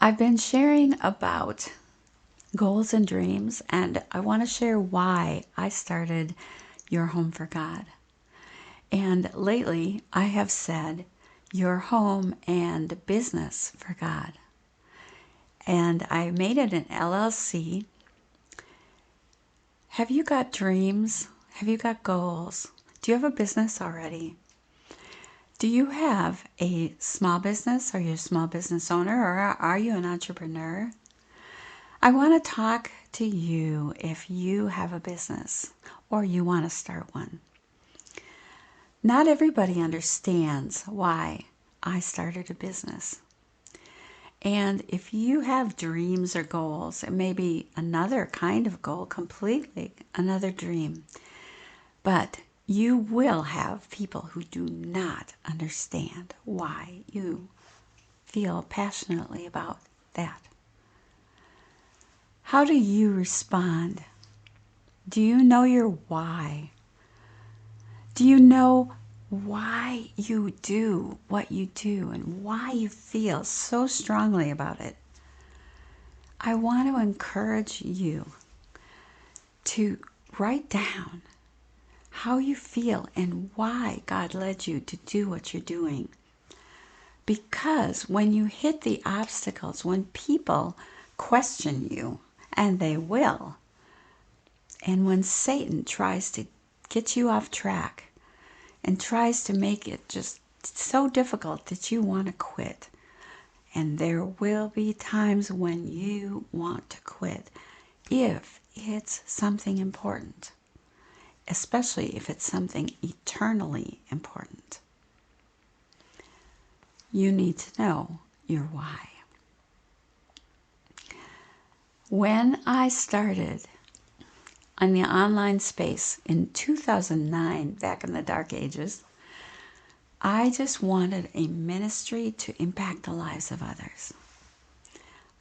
I've been sharing about goals and dreams, and I want to share why I started Your Home for God. And lately, I have said your home and business for God. And I made it an LLC. Have you got dreams? Have you got goals? Do you have a business already? Do you have a small business? Are you a small business owner, or are you an entrepreneur? I want to talk to you if you have a business or you want to start one. Not everybody understands why I started a business. And if you have dreams or goals, it may be another kind of goal, completely another dream. But you will have people who do not understand why you feel passionately about that. How do you respond? Do you know your why? Do you know why you do what you do and why you feel so strongly about it? I want to encourage you to write down how you feel and why God led you to do what you're doing. Because when you hit the obstacles, when people question you, and they will, and when Satan tries to get you off track and tries to make it just so difficult that you want to quit, and there will be times when you want to quit if it's something important, especially if it's something eternally important. You need to know your why. When I started on the online space in 2009, back in the dark ages, I just wanted a ministry to impact the lives of others.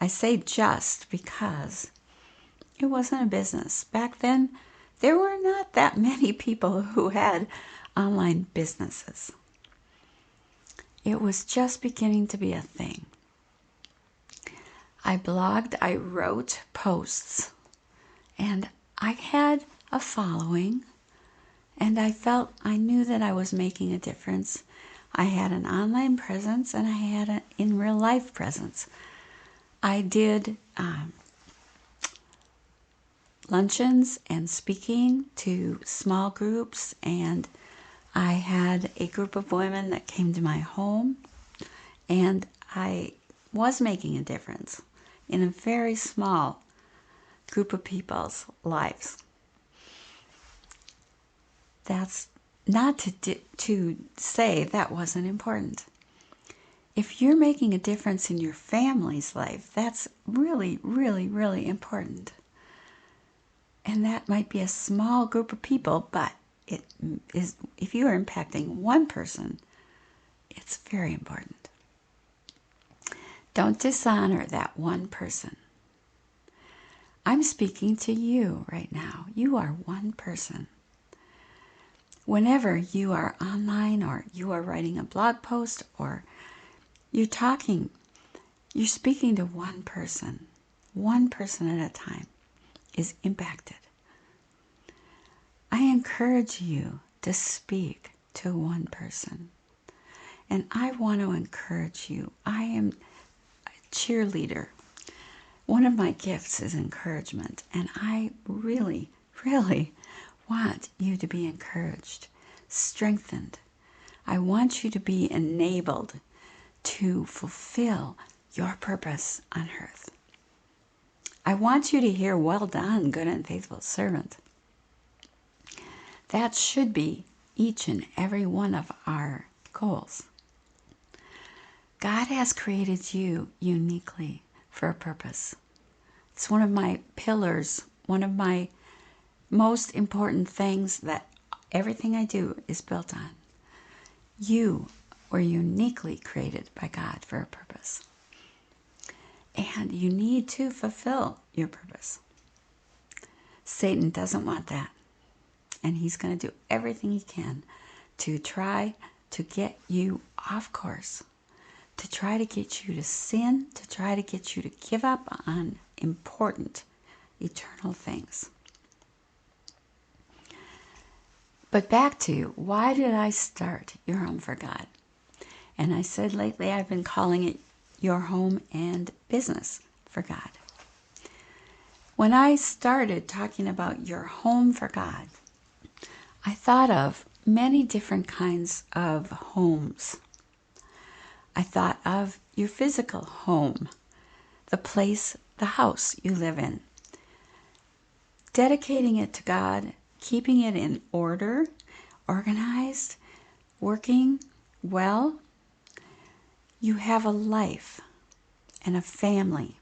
I say just because it wasn't a business. Back then, there were not that many people who had online businesses. It was just beginning to be a thing. I blogged, I wrote posts, and I had a following, and I knew that I was making a difference. I had an online presence, and I had an in real life presence. I did luncheons and speaking to small groups, and I had a group of women that came to my home, and I was making a difference in a very small group of people's lives. That's not to say that wasn't important. If you're making a difference in your family's life, that's really, really, really important. And that might be a small group of people, but it is, if you are impacting one person, it's very important. Don't dishonor that one person. I'm speaking to you right now. You are one person. Whenever you are online or you are writing a blog post or you're speaking to one person at a time is impacted. I encourage you to speak to one person. And I want to encourage you. I am a cheerleader. One of my gifts is encouragement. And I really, really want you to be encouraged, strengthened. I want you to be enabled to fulfill your purpose on earth. I want you to hear, "Well done, good and faithful servant." That should be each and every one of our goals. God has created you uniquely for a purpose. It's one of my pillars, one of my most important things that everything I do is built on. You were uniquely created by God for a purpose. And you need to fulfill your purpose. Satan doesn't want that. And he's going to do everything he can to try to get you off course, to try to get you to sin, to try to get you to give up on important, eternal things. But back to, why did I start Your Home for God? And I said lately I've been calling it Your Home and Business for God. When I started talking about Your Home for God, I thought of many different kinds of homes. I thought of your physical home, the place, the house you live in. Dedicating it to God, keeping it in order, organized, working well. You have a life and a family.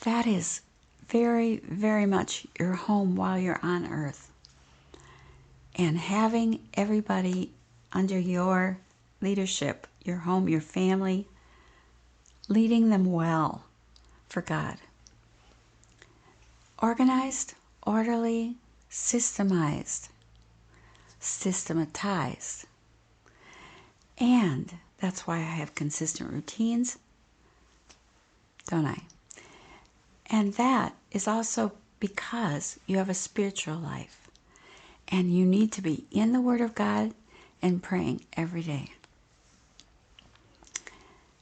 That is very, very much your home while you're on earth. And having everybody under your leadership, your home, your family, leading them well for God. Organized, orderly, systematized. And that's why I have consistent routines, don't I? And that is also because you have a spiritual life. And you need to be in the Word of God and praying every day.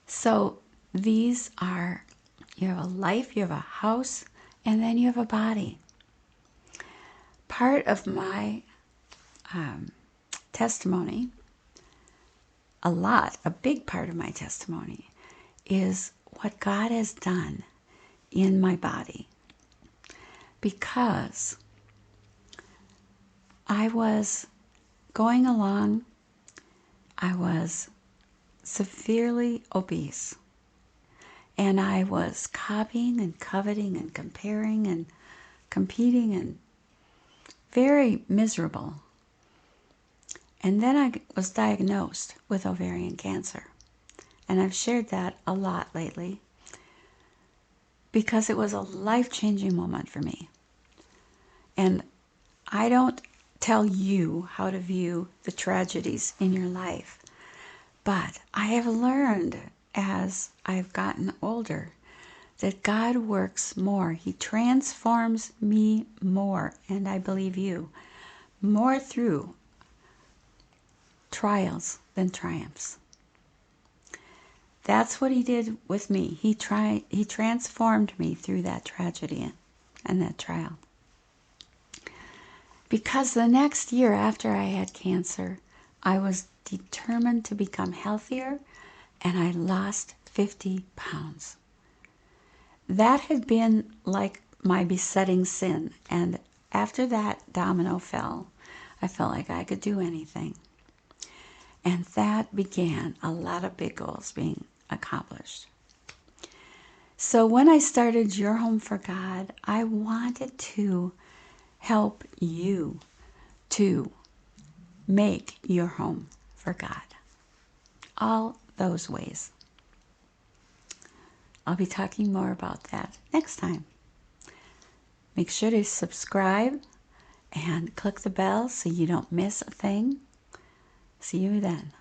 So these are, you have a life, you have a house, and then you have a body. Part of my testimony, a big part of my testimony, is what God has done in my body. Because I was going along, I was severely obese. And I was copying and coveting and comparing and competing and very miserable. And then I was diagnosed with ovarian cancer. And I've shared that a lot lately because it was a life-changing moment for me. And I don't tell you how to view the tragedies in your life, but I have learned as I've gotten older that God works more. He transforms me more, and I believe you, more through trials than triumphs. That's what He did with me. He transformed me through that tragedy and that trial. Because the next year after I had cancer, I was determined to become healthier, and I lost 50 pounds. That had been like my besetting sin, and after that domino fell, I felt like I could do anything. And that began a lot of big goals being accomplished. So when I started Your Home for God, I wanted to help you to make your home for God. All those ways. I'll be talking more about that next time. Make sure to subscribe and click the bell so you don't miss a thing. See you then.